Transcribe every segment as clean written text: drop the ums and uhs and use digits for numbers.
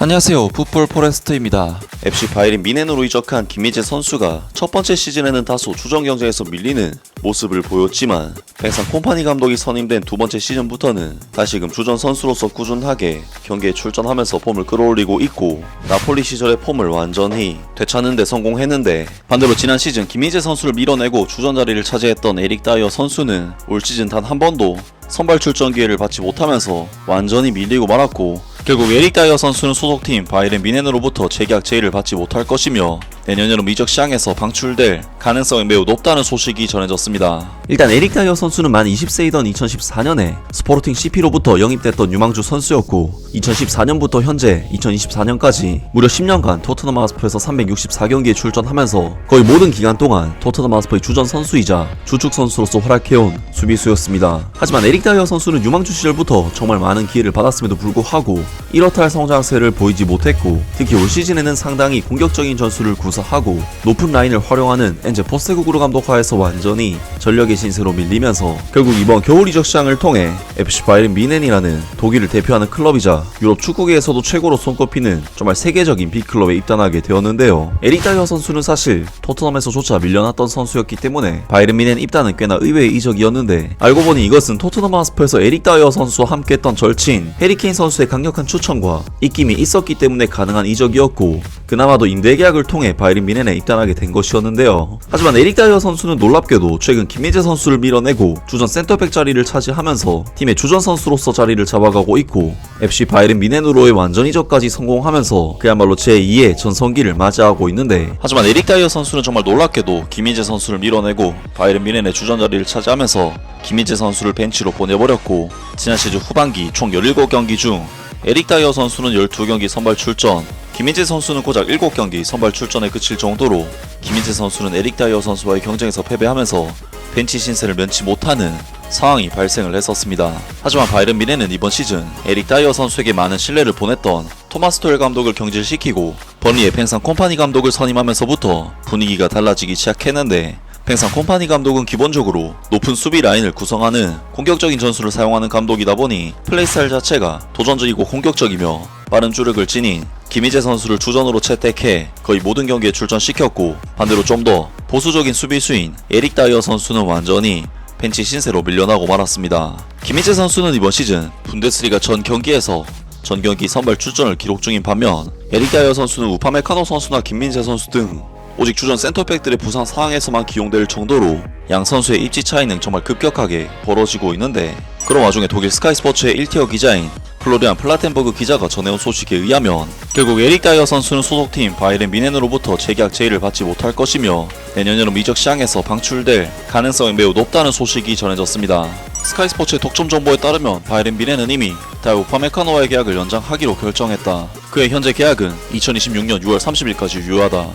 안녕하세요, 풋볼 포레스트입니다. FC 바이에른 뮌헨으로 이적한 김민재 선수가 첫 번째 시즌에는 다소 주전 경쟁에서 밀리는 모습을 보였지만 팽상 콤파니 감독이 선임된 두 번째 시즌부터는 다시금 주전 선수로서 꾸준하게 경기에 출전하면서 폼을 끌어올리고 있고 나폴리 시절의 폼을 완전히 되찾는 데 성공했는데, 반대로 지난 시즌 김민재 선수를 밀어내고 주전 자리를 차지했던 에릭 다이어 선수는 올 시즌 단 한 번도 선발 출전 기회를 받지 못하면서 완전히 밀리고 말았고, 결국 에릭 다이어 선수는 소속팀 바이에른 뮌헨으로부터 재계약 제의를 받지 못할 것이며 내년 여름 이적 시장에서 방출될 가능성이 매우 높다는 소식이 전해졌습니다. 일단 에릭 다이어 선수는 만 20세이던 2014년에 스포르팅 CP로부터 영입됐던 유망주 선수였고 2014년부터 현재 2024년까지 무려 10년간 토트넘 하스퍼에서 364경기에 출전하면서 거의 모든 기간 동안 토트넘 하스퍼의 주전 선수이자 주축 선수로서 활약해온 수비수였습니다. 하지만 에릭 다이어 선수는 유망주 시절부터 정말 많은 기회를 받았음에도 불구하고 이렇다 할 성장세를 보이지 못했고, 특히 올 시즌에는 상당히 공격적인 전술을 구사하고 높은 라인을 활용하는 엔제 포스테코글루 감독 하에서 완전히 전력의 신세로 밀리면서 결국 이번 겨울 이적 시장을 통해 FC 바이에른 뮌헨이라는 독일을 대표하는 클럽이자 유럽 축구계에서도 최고로 손꼽히는 정말 세계적인 빅클럽에 입단하게 되었는데요. 에릭 다이어 선수는 사실 토트넘에서조차 밀려났던 선수였기 때문에 바이에른 뮌헨 입단은 꽤나 의외의 이적이었는데, 알고 보니 이것은 토트넘 하스퍼에서 에릭 다이어 선수와 함께했던 절친 해리 케인 선수의 강력한 추천과 입김이 있었기 때문에 가능한 이적이었고, 그나마도 임대 계약을 통해 바이에른 뮌헨에 입단하게 된 것이었는데요. 하지만 에릭 다이어 선수는 놀랍게도 최근 김민재 선수를 밀어내고 주전 센터백 자리를 차지하면서 팀의 주전 선수로서 자리를 잡아가고 있고 FC 바이에른 뮌헨으로의 완전 이적까지 성공하면서 그야말로 제2의 전성기를 맞이하고 있는데, 하지만 에릭 다이어 선수는 정말 놀랍게도 김민재 선수를 밀어내고 바이에른 뮌헨의 주전 자리를 차지하면서 김민재 선수를 벤치로 보내버렸고, 지난 시즌 후반기 총 17경기 중 에릭 다이어 선수는 12경기 선발 출전, 김민재 선수는 고작 7경기 선발 출전에 그칠 정도로 김민재 선수는 에릭 다이어 선수와의 경쟁에서 패배하면서 벤치 신세를 면치 못하는 상황이 발생을 했었습니다. 하지만 바이에른 뮌헨은 이번 시즌 에릭 다이어 선수에게 많은 신뢰를 보냈던 토마스 토헬 감독을 경질시키고 번리의 팽상 콤파니 감독을 선임하면서부터 분위기가 달라지기 시작했는데, 팽상 콤파니 감독은 기본적으로 높은 수비 라인을 구성하는 공격적인 전술을 사용하는 감독이다 보니 플레이 스타일 자체가 도전적이고 공격적이며 빠른 주력을 지닌 김민재 선수를 주전으로 채택해 거의 모든 경기에 출전시켰고, 반대로 좀 더 보수적인 수비수인 에릭 다이어 선수는 완전히 벤치 신세로 밀려나고 말았습니다. 김민재 선수는 이번 시즌 분데스리가 전 경기에서 전 경기 선발 출전을 기록 중인 반면, 에릭 다이어 선수는 우파메카노 선수나 김민재 선수 등 오직 주전 센터백들의 부상 상황에서만 기용될 정도로 양 선수의 입지 차이는 정말 급격하게 벌어지고 있는데, 그런 와중에 독일 스카이 스포츠의 1티어 기자인 플로리안 플라텐버그 기자가 전해온 소식에 의하면 결국 에릭 다이어 선수는 소속팀 바이에른 뮌헨으로부터 재계약 제의를 받지 못할 것이며 내년 여름 이적 시장에서 방출될 가능성이 매우 높다는 소식이 전해졌습니다. 스카이 스포츠의 독점 정보에 따르면 바이에른 뮌헨은 이미 다이오 우파메카노와의 계약을 연장하기로 결정했다. 그의 현재 계약은 2026년 6월 30일까지 유효하다.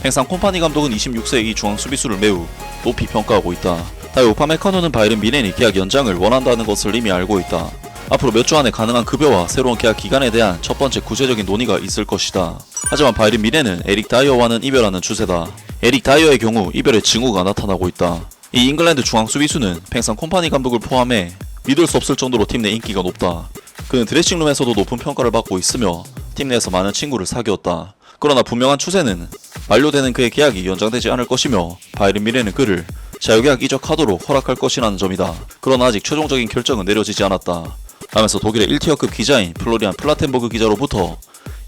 팽상 콤파니 감독은 26세의 이 중앙 수비수를 매우 높이 평가하고 있다. 다이오 우파메카노는 바이에른 뮌헨이 계약 연장을 원한다는 것을 이미 알고 있다. 앞으로 몇 주 안에 가능한 급여와 새로운 계약 기간에 대한 첫 번째 구체적인 논의가 있을 것이다. 하지만 바이에른 뮌헨은 에릭 다이어와는 이별하는 추세다. 에릭 다이어의 경우 이별의 징후가 나타나고 있다. 이 잉글랜드 중앙 수비수는 팽상 콤파니 감독을 포함해 믿을 수 없을 정도로 팀 내 인기가 높다. 그는 드레싱룸에서도 높은 평가를 받고 있으며 팀 내에서 많은 친구를 사귀었다. 그러나 분명한 추세는 만료되는 그의 계약이 연장되지 않을 것이며 바이에른 뮌헨은 그를 자유계약 이적하도록 허락할 것이라는 점이다. 그러나 아직 최종적인 결정은 내려지지 않았다. 라면서 독일의 1티어급 기자인 플로리안 플라텐버그 기자로부터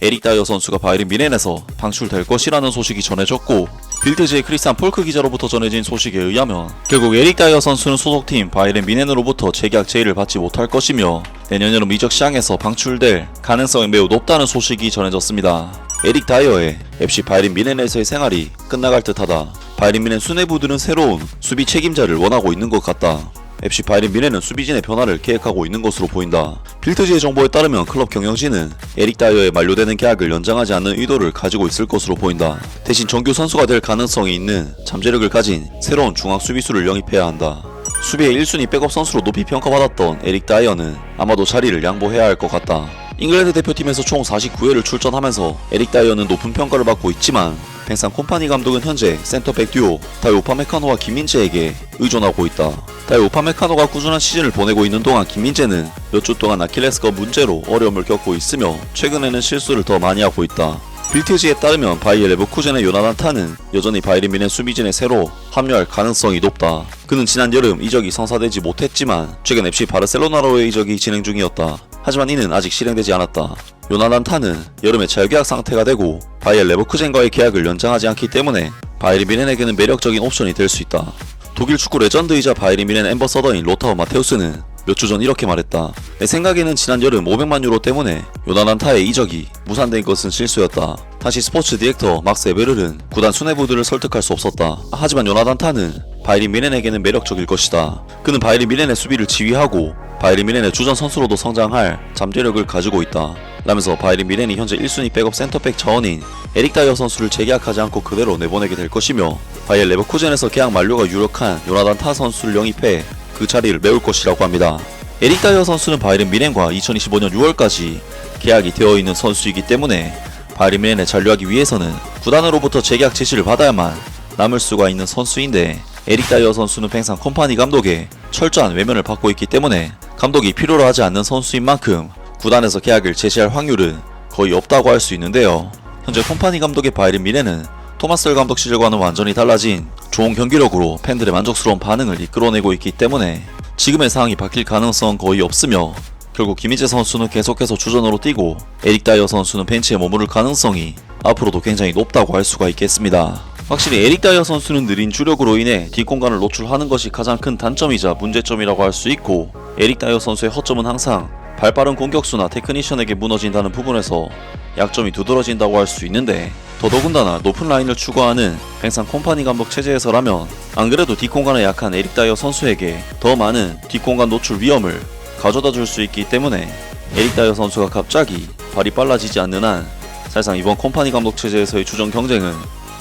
에릭 다이어 선수가 바이에른 뮌헨에서 방출될 것이라는 소식이 전해졌고, 빌드지의 크리스찬 폴크 기자로부터 전해진 소식에 의하면 결국 에릭 다이어 선수는 소속팀 바이에른 뮌헨으로부터 재계약 제의를 받지 못할 것이며 내년 여름 이적 시장에서 방출될 가능성이 매우 높다는 소식이 전해졌습니다. 에릭 다이어의 FC 바이에른 뮌헨에서의 생활이 끝나갈 듯하다. 바이에른 뮌헨 수뇌부들은 새로운 수비 책임자를 원하고 있는 것 같다. FC 바이에른 뮌헨은 수비진의 변화를 계획하고 있는 것으로 보인다. 빌드지의 정보에 따르면 클럽 경영진은 에릭 다이어의 만료되는 계약을 연장하지 않는 의도를 가지고 있을 것으로 보인다. 대신 정규 선수가 될 가능성이 있는 잠재력을 가진 새로운 중앙 수비수를 영입해야 한다. 수비의 1순위 백업 선수로 높이 평가받았던 에릭 다이어는 아마도 자리를 양보해야 할 것 같다. 잉글랜드 대표팀에서 총 49회를 출전하면서 에릭 다이어는 높은 평가를 받고 있지만 팽상 콤파니 감독은 현재 센터백 듀오 다이 우파메카노와 김민재에게 의존하고 있다. 다이 우파메카노가 꾸준한 시즌을 보내고 있는 동안 김민재는 몇 주 동안 아킬레스건 문제로 어려움을 겪고 있으며 최근에는 실수를 더 많이 하고 있다. 빌트지에 따르면 바이엘 레버쿠젠의 요나단 타는 여전히 바이에른 뮌헨 수비진에 새로 합류할 가능성이 높다. 그는 지난 여름 이적이 성사되지 못했지만 최근 FC 바르셀로나로의 이적이 진행 중이었다. 하지만 이는 아직 실행되지 않았다. 요나단 타는 여름에 자유계약 상태가 되고 바이엘 레버쿠젠과의 계약을 연장하지 않기 때문에 바이에른 뮌헨에게는 매력적인 옵션이 될 수 있다. 독일 축구 레전드이자 바이에른 뮌헨 앰버서더인 로타우 마테우스는 몇 주 전 이렇게 말했다. 내 생각에는 지난 여름 500만 유로 때문에 요나단 타의 이적이 무산된 것은 실수였다. 다시 스포츠 디렉터 막스 에베르는 구단 수뇌부들을 설득할 수 없었다. 하지만 요나단 타는 바이에른 뮌헨에게는 매력적일 것이다. 그는 바이에른 뮌헨의 수비를 지휘하고 바이에른 뮌헨의 주전 선수로도 성장할 잠재력을 가지고 있다. 라면서 바이에른 뮌헨이 현재 1순위 백업 센터백 자원인 에릭 다이어 선수를 재계약하지 않고 그대로 내보내게 될 것이며 바이엘 레버쿠젠에서 계약 만료가 유력한 요나단 타 선수를 영입해 그 자리를 메울 것이라고 합니다. 에릭 다이어 선수는 바이에른 뮌헨과 2025년 6월까지 계약이 되어 있는 선수이기 때문에 바이에른 뮌헨에 잔류하기 위해서는 구단으로부터 재계약 지시를 받아야만 남을 수가 있는 선수인데 에릭 다이어 선수는 팽상 콤파니 감독의 철저한 외면을 받고 있기 때문에 감독이 필요로 하지 않는 선수인 만큼 구단에서 계약을 제시할 확률은 거의 없다고 할 수 있는데요. 현재 콤파니 감독의 바이에른 뮌헨은 토마스 헬 감독 시절과는 완전히 달라진 좋은 경기력으로 팬들의 만족스러운 반응을 이끌어내고 있기 때문에 지금의 상황이 바뀔 가능성은 거의 없으며 결국 김민재 선수는 계속해서 주전으로 뛰고 에릭 다이어 선수는 벤치에 머무를 가능성이 앞으로도 굉장히 높다고 할 수가 있겠습니다. 확실히 에릭 다이어 선수는 느린 주력으로 인해 뒷공간을 노출하는 것이 가장 큰 단점이자 문제점이라고 할 수 있고 에릭 다이어 선수의 허점은 항상 발빠른 공격수나 테크니션에게 무너진다는 부분에서 약점이 두드러진다고 할 수 있는데 더더군다나 높은 라인을 추구하는 팽상 콤파니 감독 체제에서라면 안 그래도 뒷공간에 약한 에릭 다이어 선수에게 더 많은 뒷공간 노출 위험을 가져다 줄 수 있기 때문에 에릭 다이어 선수가 갑자기 발이 빨라지지 않는 한 사실상 이번 콤파니 감독 체제에서의 주전 경쟁은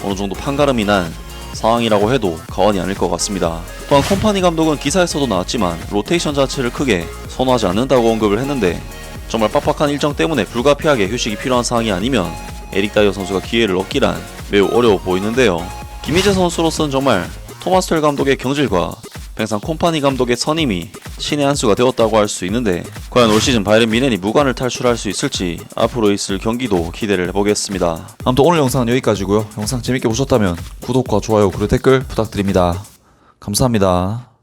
어느 정도 판가름이 난 상황이라고 해도 과언이 아닐 것 같습니다. 또한 콤파니 감독은 기사에서도 나왔지만 로테이션 자체를 크게 선호하지 않는다고 언급을 했는데 정말 빡빡한 일정 때문에 불가피하게 휴식이 필요한 상황이 아니면 에릭 다이어 선수가 기회를 얻기란 매우 어려워 보이는데요. 김민재 선수로서는 정말 토마스 헬 감독의 경질과 팽상 콤파니 감독의 선임이 신의 한 수가 되었다고 할 수 있는데 과연 올 시즌 바이에른 뮌헨이 무관을 탈출할 수 있을지 앞으로 있을 경기도 기대를 해보겠습니다. 아무튼 오늘 영상은 여기까지고요. 영상 재밌게 보셨다면 구독과 좋아요 그리고 댓글 부탁드립니다. 감사합니다.